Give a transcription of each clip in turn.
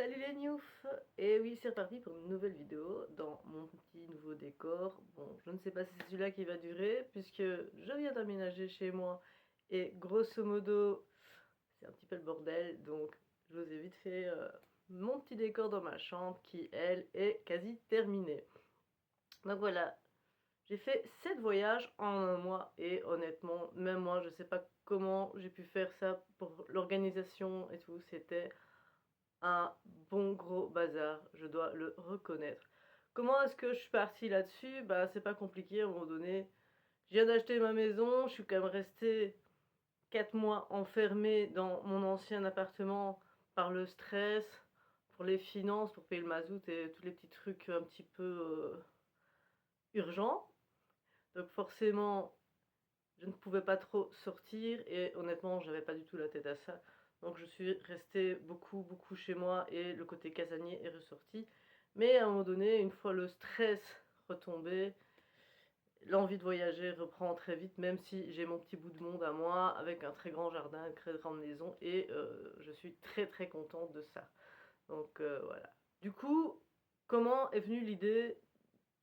Salut les Newf! Et oui, c'est reparti pour une nouvelle vidéo dans mon petit nouveau décor. Bon, je ne sais pas si c'est celui-là qui va durer, puisque je viens d'aménager chez moi et grosso modo, c'est un petit peu le bordel, donc je vous ai vite fait mon petit décor dans ma chambre qui, elle, est quasi terminée. Donc voilà, j'ai fait 7 voyages en un mois et honnêtement, même moi, je sais pas comment j'ai pu faire ça pour l'organisation et tout, c'était un bon gros bazar, je dois le reconnaître. Comment est-ce que je suis partie là-dessus? Bah, c'est pas compliqué, à un moment donné. Je viens d'acheter ma maison, je suis quand même restée 4 mois enfermée dans mon ancien appartement par le stress, pour les finances, pour payer le mazout et tous les petits trucs un petit peu urgents. Donc forcément, je ne pouvais pas trop sortir et honnêtement, j'avais pas du tout la tête à ça. Donc je suis restée beaucoup chez moi et le côté casanier est ressorti. Mais à un moment donné, une fois le stress retombé, l'envie de voyager reprend très vite, même si j'ai mon petit bout de monde à moi, avec un très grand jardin, une très grande maison, et je suis très contente de ça. Donc voilà. Du coup, comment est venue l'idée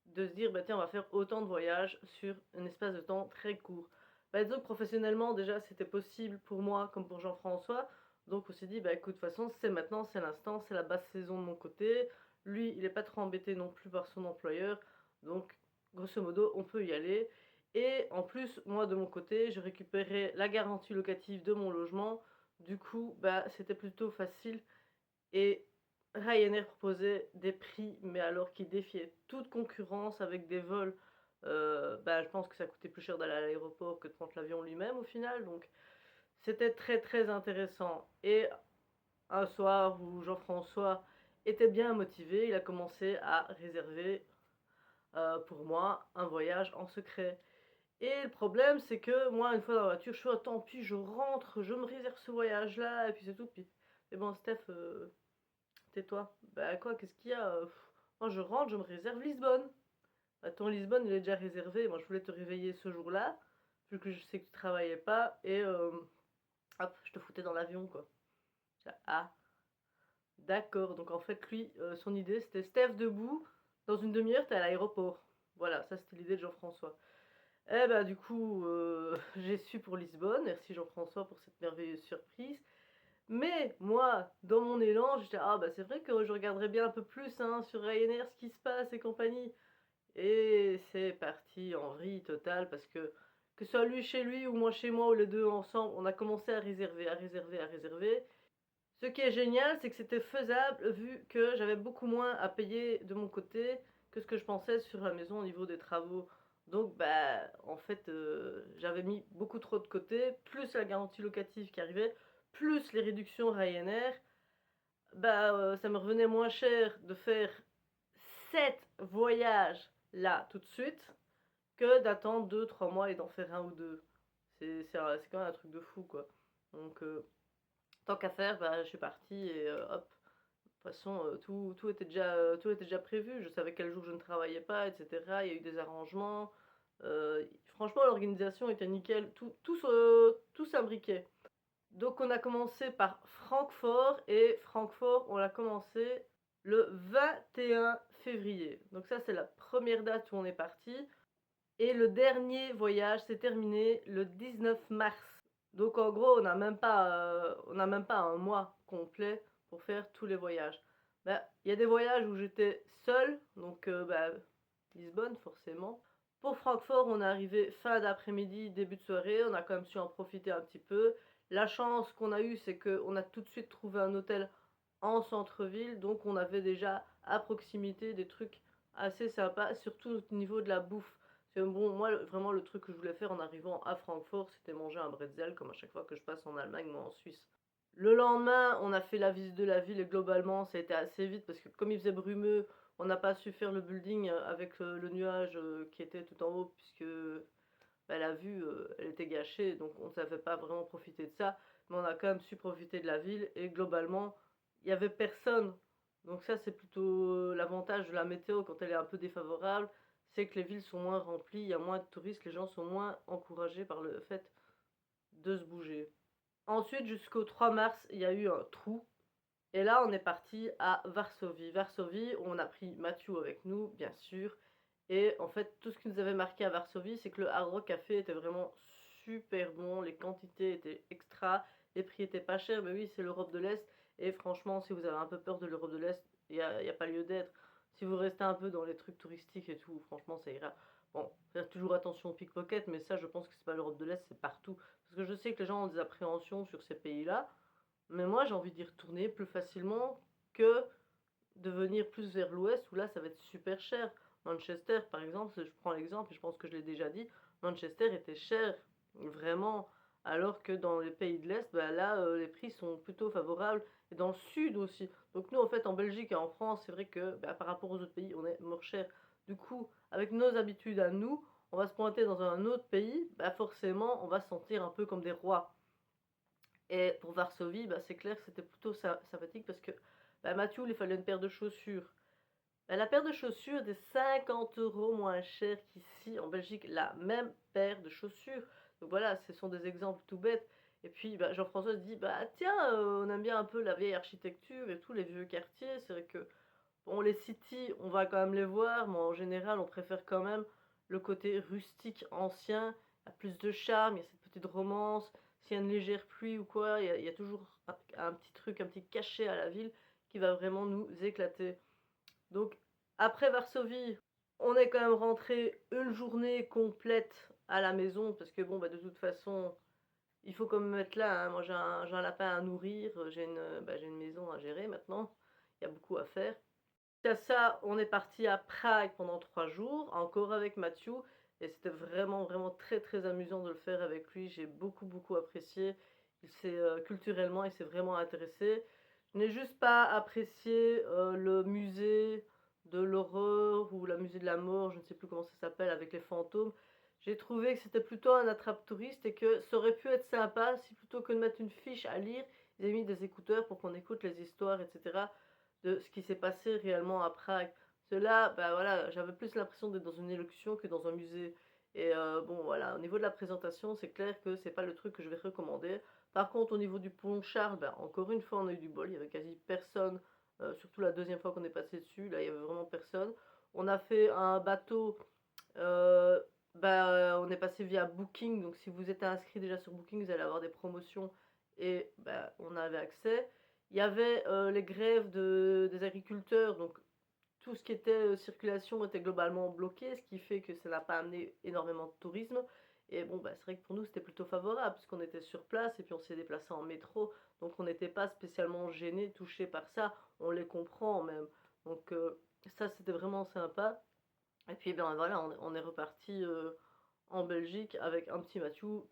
de se dire, bah tiens, on va faire autant de voyages sur un espace de temps très court? Bah, disons que professionnellement, déjà, c'était possible pour moi comme pour Jean-François. Donc, on s'est dit, bah écoute, de toute façon, c'est maintenant, c'est l'instant, c'est la basse saison de mon côté. Lui, il n'est pas trop embêté non plus par son employeur. Donc, grosso modo, on peut y aller. Et en plus, moi, de mon côté, je récupérais la garantie locative de mon logement. Du coup, bah, c'était plutôt facile. Et Ryanair proposait des prix, mais alors qui défiaient toute concurrence avec des vols. Bah, je pense que ça coûtait plus cher d'aller à l'aéroport que de prendre l'avion lui-même au final. Donc c'était très intéressant. Et un soir où Jean-François était bien motivé, il a commencé à réserver pour moi un voyage en secret. Et le problème, c'est que moi, une fois dans la voiture, je suis oh, tant pis, je rentre, je me réserve ce voyage-là, et puis c'est tout. Puis, mais bon, Steph, tais-toi. Bah quoi, qu'est-ce qu'il y a? Moi je rentre, je me réserve Lisbonne. Bah ton Lisbonne il est déjà réservé. Moi je voulais te réveiller ce jour-là, vu que je sais que tu travaillais pas, et hop, je te foutais dans l'avion quoi. Ah, d'accord. Donc en fait lui, son idée c'était Steph debout, dans une demi-heure t'es à l'aéroport. Voilà, ça c'était l'idée de Jean-François. Eh bah du coup, j'ai su pour Lisbonne. Merci Jean-François pour cette merveilleuse surprise. Mais moi, dans mon élan, j'étais ah bah c'est vrai que je regarderais bien un peu plus hein, sur Ryanair ce qui se passe et compagnie. Et c'est parti en vrille totale parce que ce soit lui chez lui ou moi chez moi ou les deux ensemble, on a commencé à réserver, à réserver, à réserver. Ce qui est génial, c'est que c'était faisable vu que j'avais beaucoup moins à payer de mon côté que ce que je pensais sur la maison au niveau des travaux. Donc bah en fait j'avais mis beaucoup trop de côté, plus la garantie locative qui arrivait, plus les réductions Ryanair, bah ça me revenait moins cher de faire 7 voyages là tout de suite que d'attendre 2 3 mois et d'en faire un ou deux. C'est quand même un truc de fou quoi. Donc tant qu'à faire, bah, je suis partie et hop. De toute façon, tout était déjà prévu. Je savais quel jour je ne travaillais pas, etc. Il y a eu des arrangements. Franchement, l'organisation était nickel. Tout s'imbriquait. Donc, on a commencé par Francfort et Francfort, on l'a commencé le 21 février. Donc, ça, c'est la première date où on est parti. Et le dernier voyage s'est terminé le 19 mars. Donc en gros, on n'a même pas un mois complet pour faire tous les voyages. Bah, il y a des voyages où j'étais seule, donc bah, Lisbonne forcément. Pour Francfort, on est arrivé fin d'après-midi, début de soirée, on a quand même su en profiter un petit peu. La chance qu'on a eue, c'est qu'on a tout de suite trouvé un hôtel en centre-ville, donc on avait déjà à proximité des trucs assez sympas, surtout au niveau de la bouffe. Bon, moi, vraiment, le truc que je voulais faire en arrivant à Francfort, c'était manger un bretzel, comme à chaque fois que je passe en Allemagne, moi en Suisse. Le lendemain, on a fait la visite de la ville et globalement, ça a été assez vite parce que comme il faisait brumeux, on n'a pas su faire le building avec le nuage qui était tout en haut puisque bah, la vue, elle était gâchée, donc on ne savait pas vraiment profiter de ça. Mais on a quand même su profiter de la ville et globalement, il n'y avait personne. Donc ça, c'est plutôt l'avantage de la météo quand elle est un peu défavorable, c'est que les villes sont moins remplies, il y a moins de touristes, les gens sont moins encouragés par le fait de se bouger. Ensuite, jusqu'au 3 mars, il y a eu un trou. Et là, on est parti à Varsovie. Varsovie, on a pris Mathieu avec nous, bien sûr. Et en fait, tout ce qui nous avait marqué à Varsovie, c'est que le Hard Rock Café était vraiment super bon, les quantités étaient extra, les prix étaient pas chers. Mais oui, c'est l'Europe de l'Est. Et franchement, si vous avez un peu peur de l'Europe de l'Est, y a pas lieu d'être. Si vous restez un peu dans les trucs touristiques et tout, franchement, ça ira. Bon, faire toujours attention aux pickpockets, mais ça, je pense que c'est pas l'Europe de l'Est, c'est partout. Parce que je sais que les gens ont des appréhensions sur ces pays-là. Mais moi, j'ai envie d'y retourner plus facilement que de venir plus vers l'ouest où là, ça va être super cher. Manchester, par exemple, je prends l'exemple, et je pense que je l'ai déjà dit, Manchester était cher, vraiment, alors que dans les pays de l'Est, bah là, les prix sont plutôt favorables, et dans le sud aussi. Donc nous, en fait, en Belgique et en France, c'est vrai que bah, par rapport aux autres pays, on est mort cher. Du coup, avec nos habitudes à nous, on va se pointer dans un autre pays, bah forcément, on va se sentir un peu comme des rois. Et pour Varsovie, bah, c'est clair que c'était plutôt sympathique parce que bah, Mathieu, il fallait une paire de chaussures. Bah, la paire de chaussures était 50 € moins chère qu'ici en Belgique, la même paire de chaussures. Donc voilà, ce sont des exemples tout bêtes. Et puis bah, Jean-François se dit, bah tiens, on aime bien un peu la vieille architecture et tout, les vieux quartiers. C'est vrai que bon, les cities, on va quand même les voir, mais en général, on préfère quand même le côté rustique, ancien. Il y a plus de charme, il y a cette petite romance. S'il y a une légère pluie ou quoi, il y a toujours un petit truc, un petit cachet à la ville qui va vraiment nous éclater. Donc, après Varsovie, on est quand même rentré une journée complète à la maison parce que bon, bah, de toute façon, il faut quand même être là, hein. Moi, j'ai un lapin à nourrir, j'ai une maison à gérer maintenant. Il y a beaucoup à faire. Suite à ça, on est parti à Prague pendant 3 jours, encore avec Mathieu, et c'était vraiment, vraiment très, très amusant de le faire avec lui. J'ai beaucoup, beaucoup apprécié. Culturellement, il s'est vraiment intéressé. Je n'ai juste pas apprécié le musée de l'horreur ou le musée de la mort, je ne sais plus comment ça s'appelle, avec les fantômes. J'ai trouvé que c'était plutôt un attrape-touriste et que ça aurait pu être sympa si plutôt que de mettre une fiche à lire, ils avaient mis des écouteurs pour qu'on écoute les histoires, etc. de ce qui s'est passé réellement à Prague. Cela, bah voilà, j'avais plus l'impression d'être dans une élocution que dans un musée. Et bon, voilà, au niveau de la présentation, c'est clair que c'est pas le truc que je vais recommander. Par contre, au niveau du pont Charles, bah, encore une fois, on a eu du bol, il y avait quasi personne, surtout la deuxième fois qu'on est passé dessus, là, il y avait vraiment personne. On a fait un bateau, euh, bah, on est passé via Booking, donc si vous êtes inscrit déjà sur Booking, vous allez avoir des promotions et bah, on avait accès. Il y avait les grèves des agriculteurs, donc tout ce qui était circulation était globalement bloqué, ce qui fait que ça n'a pas amené énormément de tourisme. Et bon, bah, c'est vrai que pour nous, c'était plutôt favorable, puisqu'on était sur place et puis on s'est déplacé en métro, donc on n'était pas spécialement gênés, touchés par ça, on les comprend même. Donc ça, c'était vraiment sympa. Et puis ben voilà, on est reparti en Belgique avec un petit Mathieu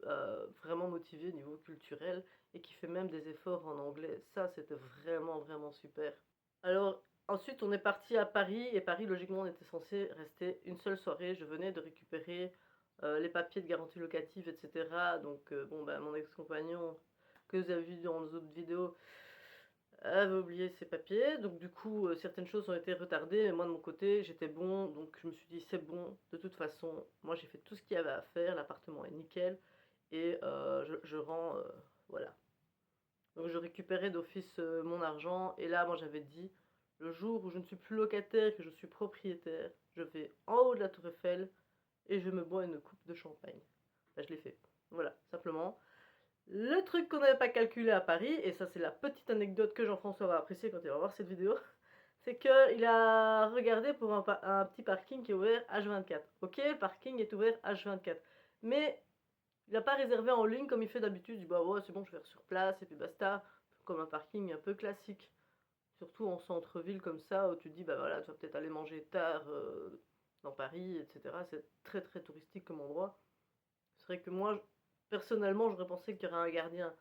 vraiment motivé au niveau culturel et qui fait même des efforts en anglais. Ça, c'était vraiment, vraiment super. Alors, ensuite, on est parti à Paris et Paris, logiquement, on était censé rester une seule soirée. Je venais de récupérer les papiers de garantie locative, etc. Donc, bon, ben, mon ex-compagnon, que vous avez vu dans nos autres vidéos, avait oublié ses papiers. Donc, du coup, certaines choses ont été retardées. Mais moi, de mon côté, j'étais bon. Donc, je me suis dit, c'est bon. De toute façon, moi, j'ai fait tout ce qu'il y avait à faire. L'appartement est nickel. Et je rends, voilà. Donc je récupérais d'office mon argent et là moi j'avais dit le jour où je ne suis plus locataire, que je suis propriétaire, je vais en haut de la tour Eiffel et je me bois une coupe de champagne. Là je l'ai fait. Voilà, simplement. Le truc qu'on n'avait pas calculé à Paris, et ça c'est la petite anecdote que Jean-François va apprécier quand il va voir cette vidéo, c'est qu'il a regardé pour un petit parking qui est ouvert H24. Ok, le parking est ouvert H24. Mais il n'a pas réservé en ligne comme il fait d'habitude. Il dit bah ouais, c'est bon, je vais faire sur place et puis basta. Comme un parking un peu classique. Surtout en centre-ville comme ça, où tu te dis bah voilà, tu vas peut-être aller manger tard dans Paris, etc. C'est très très touristique comme endroit. C'est vrai que moi, personnellement, j'aurais pensé qu'il y aurait un gardien.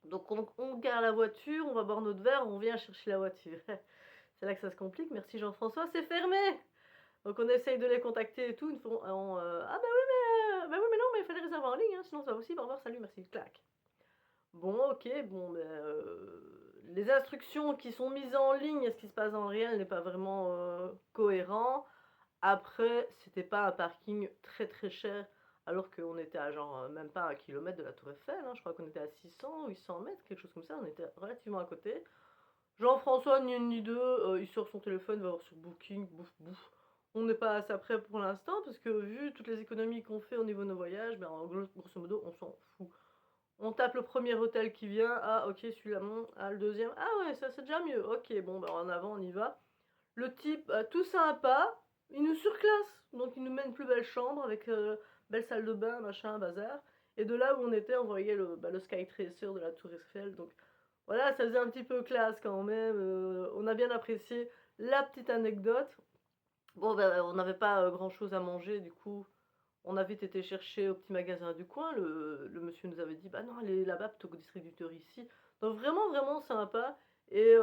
Donc on gare la voiture, on va boire notre verre, on vient chercher la voiture. C'est là que ça se complique. Merci Jean-François, c'est fermé. Donc on essaye de les contacter et tout. Ils font ah bah oui mais non mais il fallait réserver en ligne, hein, sinon c'est pas possible. Au revoir, salut, merci, clac. Bon, ok, bon, mais les instructions qui sont mises en ligne et ce qui se passe en réel n'est pas vraiment cohérent. Après, c'était pas un parking très très cher, alors qu'on était à genre même pas 1 kilomètre de la Tour Eiffel, hein. Je crois qu'on était à 600 800 mètres, quelque chose comme ça, on était relativement à côté. Jean-François, ni une ni deux, il sort son téléphone, il va voir sur Booking, bouf, bouf. On n'est pas assez prêt pour l'instant parce que vu toutes les économies qu'on fait au niveau de nos voyages, ben, en grosso modo, on s'en fout. On tape le premier hôtel qui vient, ah OK, celui-là non, ah le deuxième, ah ouais, ça c'est déjà mieux, OK, bon, ben, en avant, on y va. Le type, tout sympa, il nous surclasse, donc il nous met une plus belle chambre avec, belle salle de bain, machin, bazar, et de là où on était, on voyait le Sky Tracer de la tour Eiffel, donc voilà, ça faisait un petit peu classe quand même, on a bien apprécié la petite anecdote. Bon, ben, on n'avait pas, grand-chose à manger, du coup, on a vite été chercher au petit magasin du coin. Le monsieur nous avait dit: «Bah non, allez là-bas plutôt qu'au distributeur ici». Donc vraiment, vraiment sympa et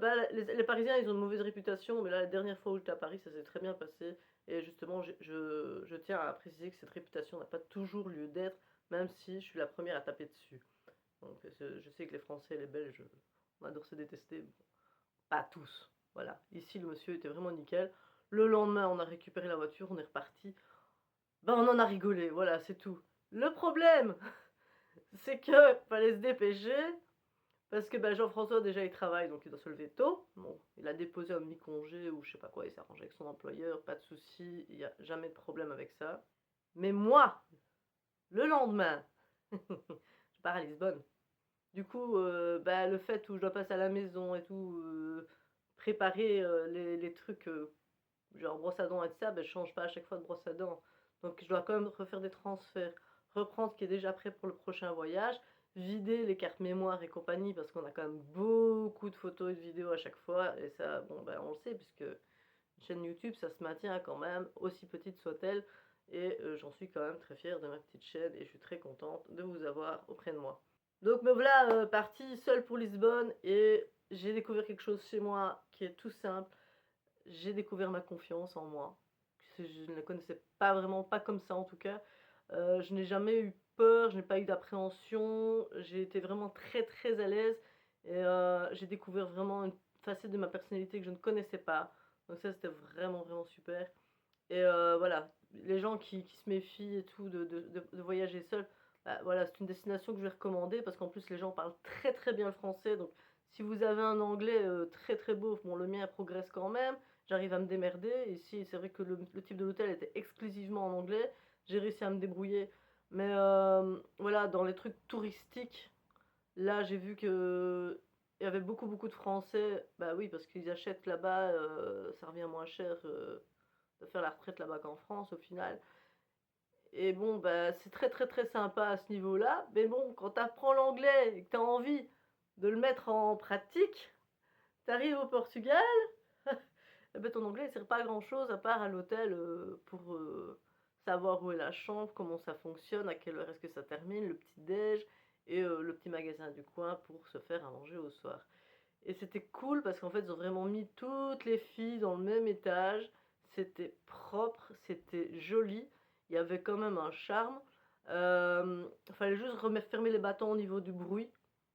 bah, les Parisiens, ils ont une mauvaise réputation, mais là, la dernière fois où j'étais à Paris, ça s'est très bien passé et justement, je tiens à préciser que cette réputation n'a pas toujours lieu d'être, même si je suis la première à taper dessus. Donc je sais que les Français et les Belges, on adore se détester, bon, pas tous, voilà. Ici, le monsieur était vraiment nickel. Le lendemain, on a récupéré la voiture, on est reparti. Ben, on en a rigolé, voilà, c'est tout. Le problème, c'est que fallait se dépêcher parce que, bah, Jean-François déjà il travaille donc il doit se lever tôt. Bon, il a déposé un mi-congé ou je sais pas quoi, il s'est arrangé avec son employeur, pas de souci, il y a jamais de problème avec ça. Mais moi, le lendemain, je pars à Lisbonne. Du coup, bah, le fait où je dois passer à la maison et tout, préparer, les trucs, genre brosse à dents et tout ça, ben je change pas à chaque fois de brosse à dents. Donc je dois quand même refaire des transferts, reprendre ce qui est déjà prêt pour le prochain voyage, vider les cartes mémoire et compagnie parce qu'on a quand même beaucoup de photos et de vidéos à chaque fois et ça, bon, ben, on le sait puisque une chaîne YouTube, ça se maintient quand même, aussi petite soit-elle et j'en suis quand même très fière de ma petite chaîne et je suis très contente de vous avoir auprès de moi. Donc me voilà, partie seule pour Lisbonne et j'ai découvert quelque chose chez moi qui est tout simple. J'ai découvert ma confiance en moi. Je ne la connaissais pas vraiment, pas comme ça en tout cas. Je n'ai jamais eu peur, je n'ai pas eu d'appréhension, j'ai été vraiment très, très à l'aise et j'ai découvert vraiment une facette de ma personnalité que je ne connaissais pas. Donc ça, c'était vraiment, vraiment super et voilà, les gens qui se méfient et tout de voyager seul, bah, voilà, c'est une destination que je vais recommander parce qu'en plus les gens parlent très, très bien le français donc si vous avez un anglais, très, très beau, bon le mien progresse quand même, j'arrive à me démerder. Ici, c'est vrai que le type de l'hôtel était exclusivement en anglais, j'ai réussi à me débrouiller mais voilà, dans les trucs touristiques, là, j'ai vu qu'il y avait beaucoup, beaucoup de Français, bah oui, parce qu'ils achètent là-bas, ça revient moins cher, de faire la retraite là-bas qu'en France au final et bon, bah, c'est très, très, très sympa à ce niveau-là, mais bon, quand tu apprends l'anglais et que tu as envie de le mettre en pratique, tu arrives au Portugal, et bah, ton anglais ne sert pas à grand-chose à part à l'hôtel, pour, savoir où est la chambre, comment ça fonctionne, à quelle heure est-ce que ça termine, le petit déj et le petit magasin du coin pour se faire à manger au soir. Et c'était cool parce qu'en fait, ils ont vraiment mis toutes les filles dans le même étage. C'était propre, c'était joli. Il y avait quand même un charme. Fallait juste fermer les bâtons au niveau du bruit.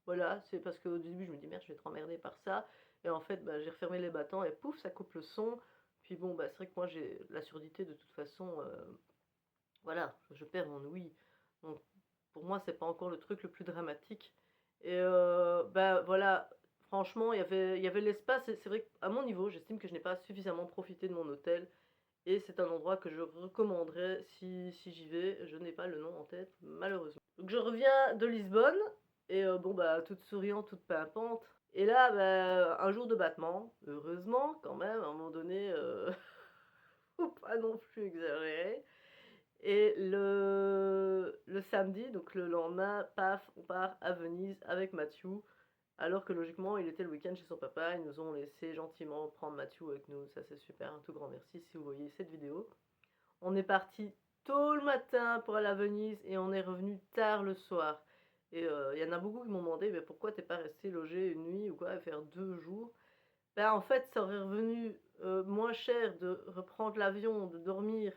Voilà, c'est parce qu'au début, je me dis merde, je vais être emmerdée par ça. Et en fait, bah, j'ai refermé les bâtons et pouf, ça coupe le son. Puis bon, bah, c'est vrai que moi, j'ai la surdité de toute façon. Voilà, je perds mon ouïe. Donc, pour moi, c'est pas encore le truc le plus dramatique. Et bah, voilà, franchement, il y avait l'espace et c'est vrai qu'à mon niveau, j'estime que je n'ai pas suffisamment profité de mon hôtel et c'est un endroit que je recommanderais si j'y vais. Je n'ai pas le nom en tête, malheureusement. Donc je reviens de Lisbonne et bon, bah, toute souriante, toute pimpante et là, bah, un jour de battement, heureusement quand même, à un moment donné, faut pas non plus exagérer. Et le samedi, donc le lendemain, paf, on part à Venise avec Mathieu, alors que logiquement, il était le week-end chez son papa. Ils nous ont laissé gentiment prendre Mathieu avec nous. Ça, c'est super. Un tout grand merci si vous voyez cette vidéo. On est parti tôt le matin pour aller à Venise et on est revenu tard le soir. Et il y en a beaucoup qui m'ont demandé mais pourquoi t'es pas resté loger une nuit ou quoi, et faire 2 jours. Ben, en fait, ça aurait revenu, moins cher de reprendre l'avion, de dormir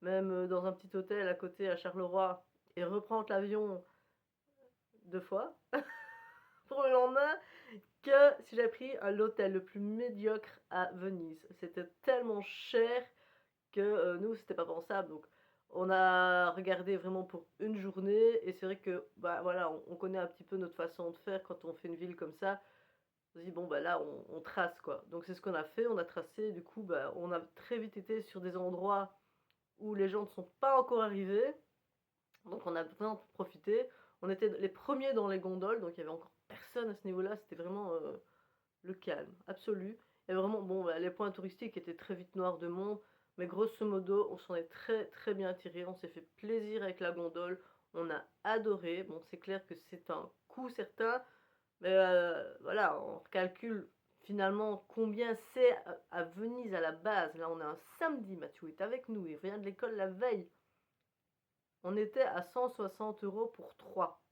même, dans un petit hôtel à côté à Charleroi et reprendre l'avion 2 fois pour le lendemain, que si j'avais pris l'hôtel le plus médiocre à Venise. C'était tellement cher que, nous, c'était pas pensable. Donc on a regardé vraiment pour une journée et c'est vrai que, bah, voilà, on connaît un petit peu notre façon de faire quand on fait une ville comme ça. On se dit: «Bon, bah, là, on trace, quoi». Donc c'est ce qu'on a fait, on a tracé, du coup, bah, on a très vite été sur des endroits où les gens ne sont pas encore arrivés, donc on a vraiment profité. On était les premiers dans les gondoles, donc il y avait encore personne à ce niveau-là, c'était vraiment, le calme absolu. Il y avait vraiment bon, bah, les points touristiques étaient très vite noirs de monde, mais grosso modo, on s'en est très, très bien tiré. On s'est fait plaisir avec la gondole, on a adoré. Bon, c'est clair que c'est un coût certain, mais voilà, on calcule finalement combien c'est à Venise à la base. Là, on est un samedi, Mathieu est avec nous, il revient de l'école la veille. On était à 160 € pour 3.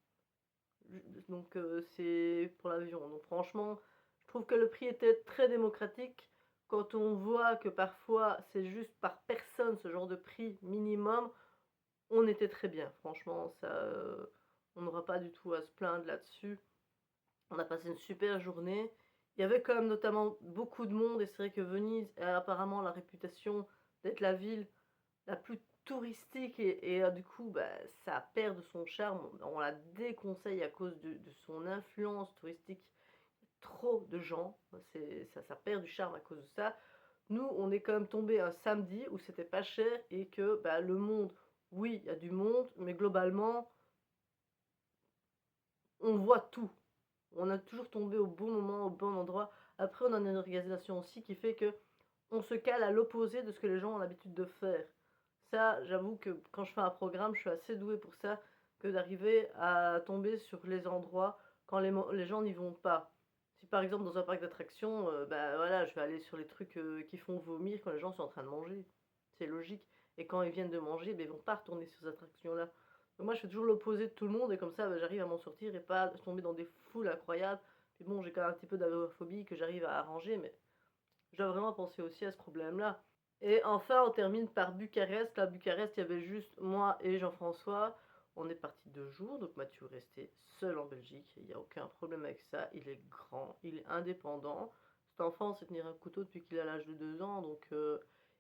Donc c'est pour l'avion. Donc franchement, je trouve que le prix était très démocratique. Quand on voit que parfois c'est juste par personne ce genre de prix minimum, on était très bien. Franchement, ça, on n'aura pas du tout à se plaindre là-dessus. On a passé une super journée. Il y avait quand même notamment beaucoup de monde et c'est vrai que Venise a apparemment la réputation d'être la ville la plus touristique et du coup, bah, ça perd de son charme. On la déconseille à cause de son influence touristique. Trop de gens, c'est ça perd du charme à cause de ça. Nous, on est quand même tombé un samedi où c'était pas cher et que, bah, le monde, oui, il y a du monde, mais globalement, on voit tout. On a toujours tombé au bon moment, au bon endroit. Après, on a une organisation aussi qui fait que on se cale à l'opposé de ce que les gens ont l'habitude de faire. Ça, j'avoue que quand je fais un programme, je suis assez douée pour ça, que d'arriver à tomber sur les endroits quand les gens n'y vont pas. Si par exemple dans un parc d'attractions, bah, voilà, je vais aller sur les trucs, qui font vomir quand les gens sont en train de manger. C'est logique et quand ils viennent de manger, beh, ils vont pas retourner sur ces attractions-là. Donc moi, je fais toujours l'opposé de tout le monde et comme ça, bah, j'arrive à m'en sortir et pas tomber dans des foules incroyables. Puis bon, j'ai quand même un petit peu d'agoraphobie que j'arrive à arranger, mais je dois vraiment penser aussi à ce problème-là. Et enfin, on termine par Bucarest. Là, Bucarest, il y avait juste moi et Jean-François. On est parti 2 jours, donc Mathieu est resté seul en Belgique. Il n'y a aucun problème avec ça. Il est grand, il est indépendant. Cet enfant sait tenir un couteau depuis qu'il a l'âge de 2 ans, donc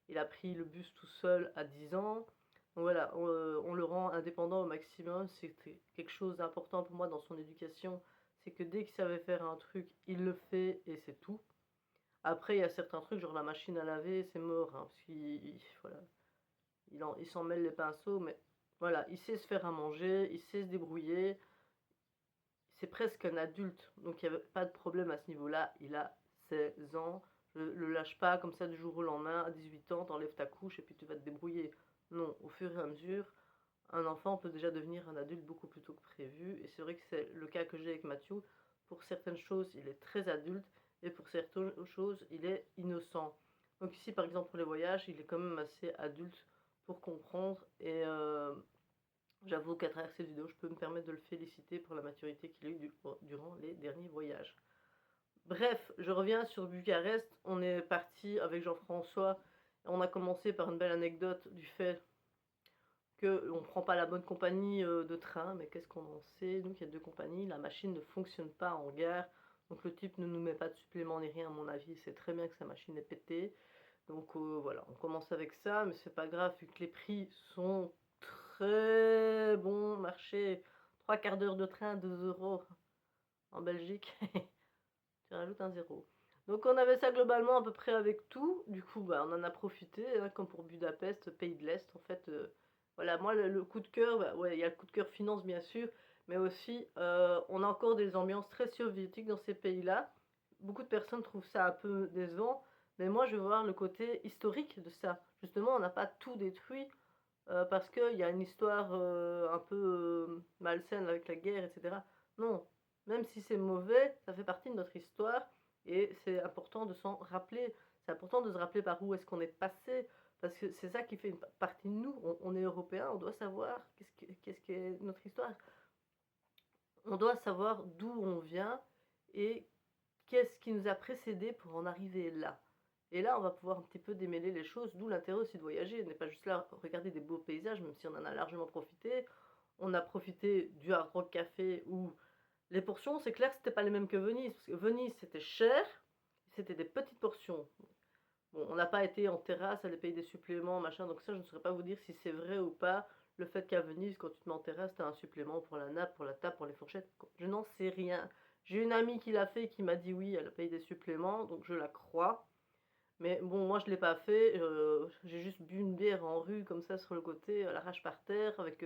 il a pris le bus tout seul à 10 ans. Donc voilà, on le rend indépendant au maximum. C'était quelque chose d'important pour moi dans son éducation. C'est que dès qu'il savait faire un truc, il le fait et c'est tout. Après, il y a certains trucs, genre la machine à laver, c'est mort, hein, parce qu'il voilà, il s'en mêle les pinceaux, mais voilà, il sait se faire à manger, il sait se débrouiller. C'est presque un adulte, donc il y avait pas de problème à ce niveau-là. Il a 16 ans, le lâche pas comme ça du jour au lendemain. À 18 ans, t'enlèves ta couche et puis tu vas te débrouiller. Non, au fur et à mesure, un enfant peut déjà devenir un adulte beaucoup plus tôt que prévu. Et c'est vrai que c'est le cas que j'ai avec Mathieu. Pour certaines choses, il est très adulte et pour certaines choses, il est innocent. Donc ici, par exemple, pour les voyages, il est quand même assez adulte pour comprendre. Et j'avoue qu'à travers cette vidéo, je peux me permettre de le féliciter pour la maturité qu'il a eue durant les derniers voyages. Bref, je reviens sur Bucarest. On est parti avec Jean-François. On a commencé par une belle anecdote du fait qu'on ne prend pas la bonne compagnie de train, mais qu'est-ce qu'on en sait? Donc il y a deux compagnies, la machine ne fonctionne pas en gare, donc le type ne nous met pas de supplément ni rien à mon avis, c'est très bien que sa machine est pétée. Donc voilà, on commence avec ça, mais c'est pas grave vu que les prix sont très bon marché. Trois quarts d'heure de train, 2 € en Belgique, tu rajoutes un zéro. Donc on avait ça globalement à peu près avec tout. Du coup, bah, on en a profité, hein, comme pour Budapest, pays de l'Est. En fait, voilà, moi, le coup de cœur, bah, ouais, il y a le coup de cœur finance, bien sûr, mais aussi, on a encore des ambiances très soviétiques dans ces pays-là. Beaucoup de personnes trouvent ça un peu décevant, mais moi, je veux voir le côté historique de ça. Justement, on n'a pas tout détruit, parce qu'il y a une histoire un peu malsaine avec la guerre, etc. Non, même si c'est mauvais, ça fait partie de notre histoire et c'est important de s'en rappeler. C'est important de se rappeler par où est-ce qu'on est passé, parce que c'est ça qui fait une partie de nous. On est européens, on doit savoir qu'est-ce qu'est notre histoire. On doit savoir d'où on vient et qu'est-ce qui nous a précédés pour en arriver là. Et là, on va pouvoir un petit peu démêler les choses, d'où l'intérêt aussi de voyager. On n'est pas juste là, regarder des beaux paysages, même si on en a largement profité. On a profité du Hard Rock Café où les portions, c'est clair que c'était pas les mêmes que Venise, parce que Venise, c'était cher, c'était des petites portions. Bon, on n'a pas été en terrasse, aller payer des suppléments, machin, donc ça, je ne saurais pas vous dire si c'est vrai ou pas. Le fait qu'à Venise, quand tu te mets en terrasse, tu as un supplément pour la nappe, pour la table, pour les fourchettes, je n'en sais rien. J'ai une amie qui l'a fait, qui m'a dit oui, elle a payé des suppléments, donc je la crois. Mais bon, moi je l'ai pas fait, j'ai juste bu une bière en rue comme ça sur le côté, à l'arrache par terre avec,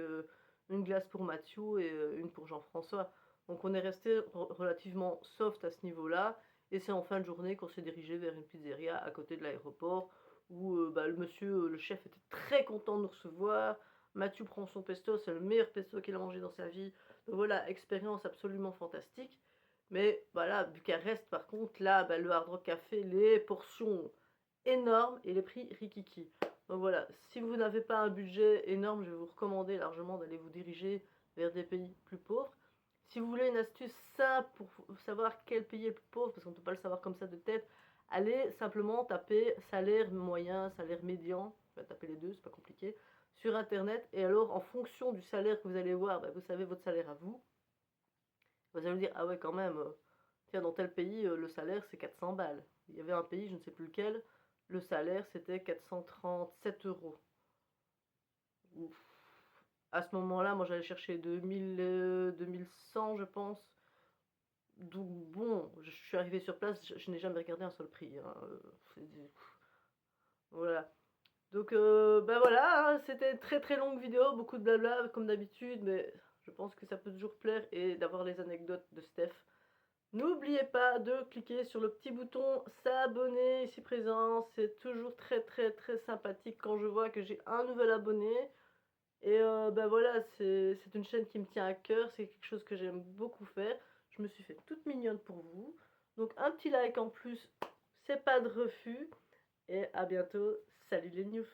une glace pour Mathieu et une pour Jean-François. Donc on est resté relativement soft à ce niveau-là et c'est en fin de journée qu'on s'est dirigé vers une pizzeria à côté de l'aéroport où, bah, le monsieur, le chef était très content de nous recevoir. Mathieu prend son pesto, c'est le meilleur pesto qu'il a mangé dans sa vie. Donc voilà, expérience absolument fantastique. Mais voilà, Bucarest par contre, là, bah, le Hard Rock Café, les portions énorme et les prix rikiki. Donc voilà, si vous n'avez pas un budget énorme, je vais vous recommander largement d'aller vous diriger vers des pays plus pauvres. Si vous voulez une astuce simple pour savoir quel pays est le plus pauvre, parce qu'on ne peut pas le savoir comme ça de tête, allez simplement taper salaire moyen, salaire médian, tu vas taper les deux, c'est pas compliqué, sur internet, et alors en fonction du salaire que vous allez voir, bah, vous savez votre salaire à vous, vous allez vous dire, ah ouais quand même, tiens dans tel pays, le salaire c'est 400 balles. Il y avait un pays, je ne sais plus lequel, le salaire c'était 437 euros. Ouf. À ce moment-là, moi j'allais chercher 2000, 2100 je pense. Donc bon, je suis arrivée sur place, je n'ai jamais regardé un seul prix, hein. Voilà. Donc ben voilà, hein, c'était une très très longue vidéo, beaucoup de blabla comme d'habitude, mais je pense que ça peut toujours plaire et d'avoir les anecdotes de Steph. N'oubliez pas de cliquer sur le petit bouton s'abonner ici présent, c'est toujours très très très sympathique quand je vois que j'ai un nouvel abonné. Et bah voilà, c'est une chaîne qui me tient à cœur, c'est quelque chose que j'aime beaucoup faire. Je me suis fait toute mignonne pour vous. Donc un petit like en plus, c'est pas de refus. Et à bientôt, salut les news.